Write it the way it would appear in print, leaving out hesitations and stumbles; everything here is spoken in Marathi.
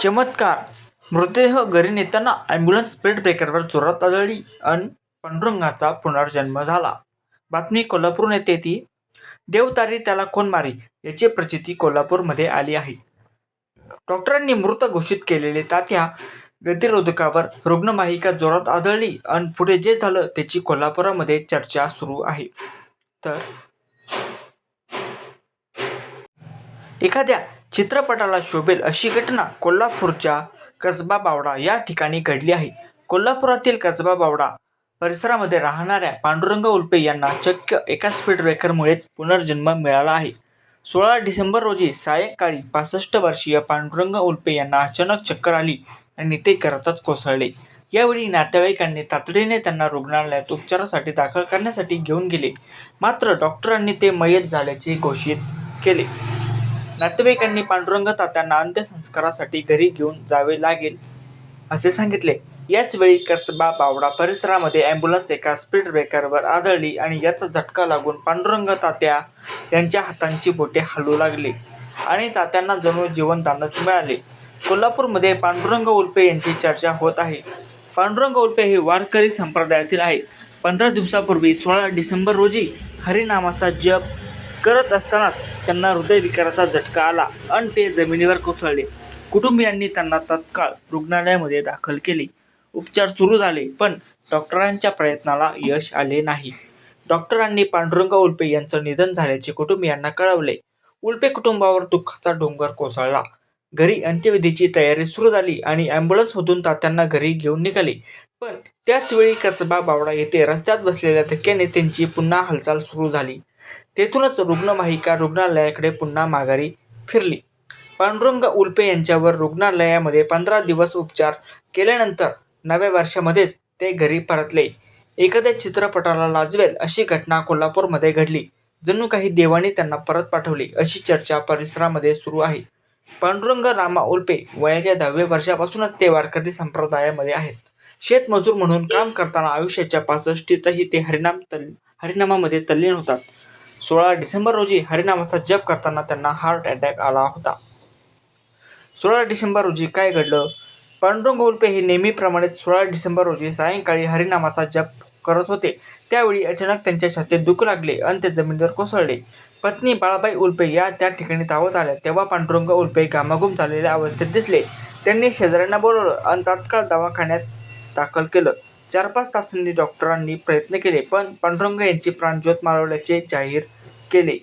चमत्कार! मृतदेह घरी नेताना ॲम्ब्युलन्स स्पीड ब्रेकरवर जोरात आदळली अन पांडुरंगाचा पुनर्जन्म झाला. बातमी कोल्हापूरहून येते ती देव तारी त्याला कोण मारी याची प्रचिती कोल्हापूरमध्ये आली आहे. डॉक्टरांनी मृत घोषित केलेले तात्या गतिरोधकावर रुग्णवाहिका जोरात आदळली अन पुढे जे झालं त्याची कोल्हापुरामध्ये चर्चा सुरू आहे. तर एखाद्या चित्रपटाला शोभेल अशी घटना कोल्हापूरच्या कसबा बावडा या ठिकाणी घडली आहे. कोल्हापुरातील कसबा बावडा परिसरामध्ये राहणाऱ्या पांडुरंग उल्पे यांना चक्क एका स्पीड ब्रेकरमुळेच पुनर्जन्म मिळाला आहे. 16 डिसेंबर रोजी सायंकाळी 65 वर्षीय पांडुरंग उल्पे यांना अचानक चक्कर आली आणि ते घरातच कोसळले. यावेळी नातेवाईकांनी तातडीने त्यांना रुग्णालयात उपचारासाठी दाखल करण्यासाठी घेऊन गेले, मात्र डॉक्टरांनी ते मयत झाल्याचे घोषित केले. नातेवाईकांनी पांडुरंग तात्यांना अंत्यसंस्कारासाठी घरी घेऊन जावे लागेल असे सांगितले. याच वेळी कसबा बावडा परिसरामध्ये ॲम्ब्युलन्स एका स्पीड ब्रेकरवर आदळली आणि याचा झटका लागून पांडुरंग तात्या यांच्या हातांची बोटे हलू लागली आणि तात्यांना जणू जीवनदानच मिळाले. कोल्हापूरमध्ये पांडुरंग उल्पे यांची चर्चा होत आहे. पांडुरंग उल्पे हे वारकरी संप्रदायातील आहे. 15 दिवसापूर्वी 16 डिसेंबर रोजी हरिनामाचा जप करत असतानाच त्यांना हृदयविकाराचा झटका आला अन ते जमिनीवर कोसळले. कुटुंबियांनी त्यांना तत्काळ रुग्णालयामध्ये दाखल केले. उपचार सुरू झाले, पण डॉक्टरांच्या प्रयत्नाला यश आले नाही. डॉक्टरांनी पांडुरंग उल्पे यांचं निधन झाल्याचे कुटुंबियांना कळवले. उल्पे कुटुंबावर दुःखाचा डोंगर कोसळला. घरी अंत्यविधीची तयारी सुरू झाली आणि ॲम्ब्युलन्समधून तात्यांना घरी घेऊन निघाले, पण त्याच वेळी कसबा बावडा येथे रस्त्यात बसलेल्या धक्क्याने त्यांची पुन्हा हालचाल सुरू झाली. तेथूनच रुग्णवाहिका रुग्णालयाकडे पुन्हा माघारी फिरली. पांडुरंग उल्पे यांच्यावर रुग्णालयामध्ये 15 दिवस उपचार केल्यानंतर नव्या वर्षामध्येच ते घरी परतले. एखाद्या चित्रपटाला लाजवेल अशी घटना कोल्हापूरमध्ये घडली. जणू काही देवाने त्यांना परत पाठवले अशी चर्चा परिसरामध्ये सुरू आहे. पांडुरंग रामा उल्पे वयाच्या 10व्या वर्षापासूनच ते वारकरी संप्रदायामध्ये आहेत. शेतमजूर म्हणून काम करताना आयुष्याच्या 65शीतही ते हरिनामामध्ये तल्लीन होतात. 16 डिसेंबर रोजी हरिनामाचा जप करताना त्यांना हार्ट अटॅक आला होता. 16 डिसेंबर रोजी काय घडलं? पांडुरंग उल्पे हे नेहमीप्रमाणेच 16 डिसेंबर रोजी सायंकाळी हरिनामाचा जप करत होते. त्यावेळी अचानक त्यांच्या छातीत दुखू लागले अन ते जमिनीवर कोसळले. पत्नी बाळाबाई उल्पे या त्या ठिकाणी धावत आल्या, तेव्हा पांडुरंग उल्पे घामाघूम झालेल्या अवस्थेत दिसले. त्यांनी शेजाऱ्यांना बोलावलं अन तात्काळ दवाखान्यात दाखल केलं. 4-5 तासांनी डॉक्टरांनी प्रयत्न केले, पण पांडुरंग यांची प्राणज्योत मालवल्याचे जाहीर केले.